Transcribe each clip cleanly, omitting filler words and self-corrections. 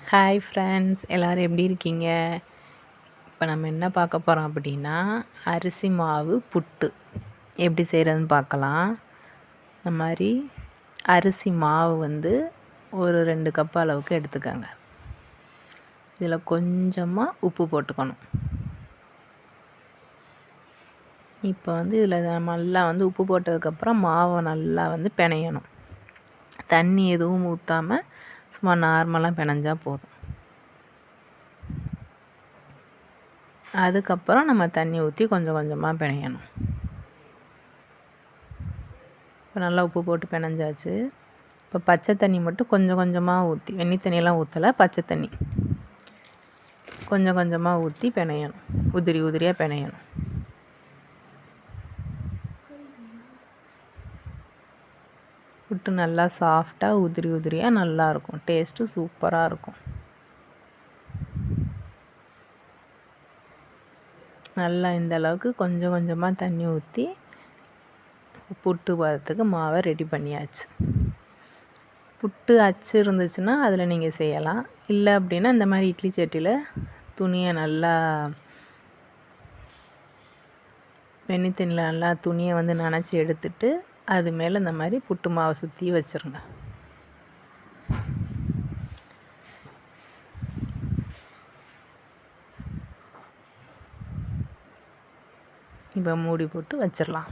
Hi friends, எல்லோரும் எப்படி இருக்கீங்க? இப்போ நம்ம என்ன பார்க்க போகிறோம் அப்படின்னா, அரிசி மாவு புட்டு எப்படி செய்கிறதுன்னு பார்க்கலாம். இந்த மாதிரி அரிசி மாவு ஒரு 2 கப் அளவுக்கு எடுத்துக்கோங்க. இதில் கொஞ்சமாக உப்பு போட்டுக்கணும். இப்போ இதில் நல்லா உப்பு போட்டதுக்கப்புறம் மாவை நல்லா பிணையணும். தண்ணி எதுவும் ஊற்றாமல் சும்மா நார்மலாக பிணைஞ்சால் போதும். அதுக்கப்புறம் நம்ம தண்ணி ஊற்றி கொஞ்சம் கொஞ்சமாக பிணையணும். இப்போ நல்லா உப்பு போட்டு பிணைஞ்சாச்சு. இப்போ பச்சை தண்ணி மட்டும் கொஞ்சம் கொஞ்சமாக ஊற்றி, வெந்நி தண்ணியெல்லாம் ஊற்றலை, பச்சை தண்ணி கொஞ்சம் கொஞ்சமாக ஊற்றி பிணையணும். உதிரி உதிரியாக பிணையணும். புட்டு நல்லா சாஃப்டாக உதிரி உதிரியாக நல்லாயிருக்கும். டேஸ்ட்டு சூப்பராக இருக்கும். நல்லா இந்த அளவுக்கு கொஞ்சம் கொஞ்சமாக தண்ணி ஊற்றி புட்டு பதத்துக்கு மாவை ரெடி பண்ணியாச்சு. புட்டு அச்சு இருந்துச்சுன்னா அதில் நீங்கள் செய்யலாம். இல்லை அப்படின்னா இந்த மாதிரி இட்லி சட்டியில் துணியை நல்லா வெந்நி தண்ணியில் நல்லா துணியை நனைச்சி எடுத்துட்டு அது மேலே இந்த மாதிரி புட்டு மாவை சுற்றி வச்சுருங்க. இப்போ மூடி போட்டு வச்சிடலாம்.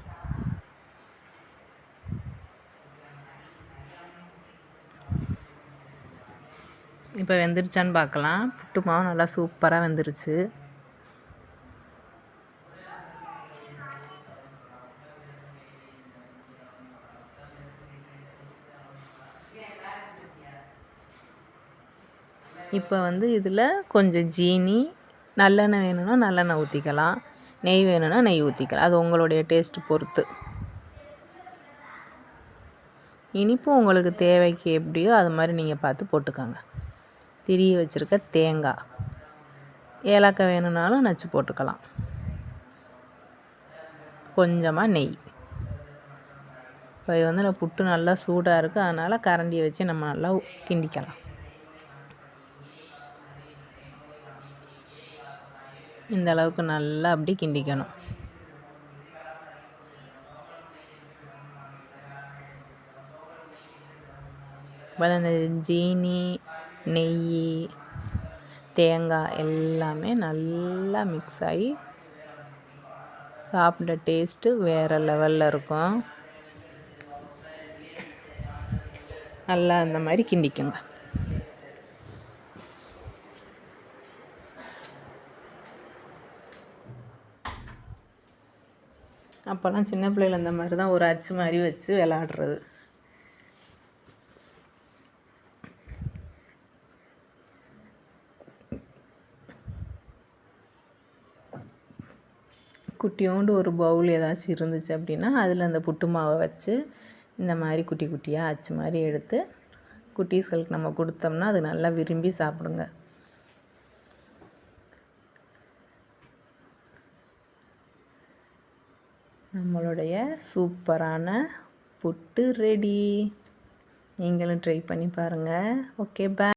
இப்போ வெந்துருச்சான்னு பார்க்கலாம். புட்டு மாவு நல்லா சூப்பராக வெந்துருச்சு. இப்போ இதில் கொஞ்சம் ஜீனி, நல்லெண்ணெய் வேணும்னா நல்லெண்ணெய் ஊற்றிக்கலாம், நெய் வேணும்னா நெய் ஊற்றிக்கலாம். அது உங்களுடைய டேஸ்ட்டு பொறுத்து. இனிப்பு உங்களுக்கு தேவைக்கு எப்படியோ அது மாதிரி நீங்கள் பார்த்து போட்டுக்கோங்க. திரிய வச்சுருக்க தேங்காய், ஏலக்காய் வேணும்னாலும் நச்சு போட்டுக்கலாம், கொஞ்சமாக நெய். இப்போ இது புட்டு நல்லா சூடாக இருக்குது, அதனால் கரண்டியை வச்சு நம்ம நல்லா கிண்டிக்கலாம். இந்த அளவுக்கு நல்லா அப்படி கிண்டிக்கணும். அந்த ஜீனி, நெய், தேங்காய் எல்லாமே நல்லா மிக்ஸ் ஆகி சாப்பிட டேஸ்ட்டு வேறு லெவலில் இருக்கும். நல்லா இந்த மாதிரி கிண்டிக்குங்க. அப்போல்லாம் சின்ன பிள்ளைகள் இந்த மாதிரி தான் ஒரு அச்சு மாதிரி வச்சு விளாடுறது. குட்டியோண்டு ஒரு பவுல் ஏதாச்சும் இருந்துச்சு அப்படின்னா அதில் அந்த புட்டு மாவை வச்சு இந்த மாதிரி குட்டி குட்டியாக அச்சு மாதிரி எடுத்து குட்டீஸ்களுக்கு நம்ம கொடுத்தோம்னா அது நல்லா விரும்பி சாப்பிடுங்க. நம்மளுடைய சூப்பரான புட்டு ரெடி. நீங்களும் ட்ரை பண்ணி பாருங்கள். ஓகே, பாய்.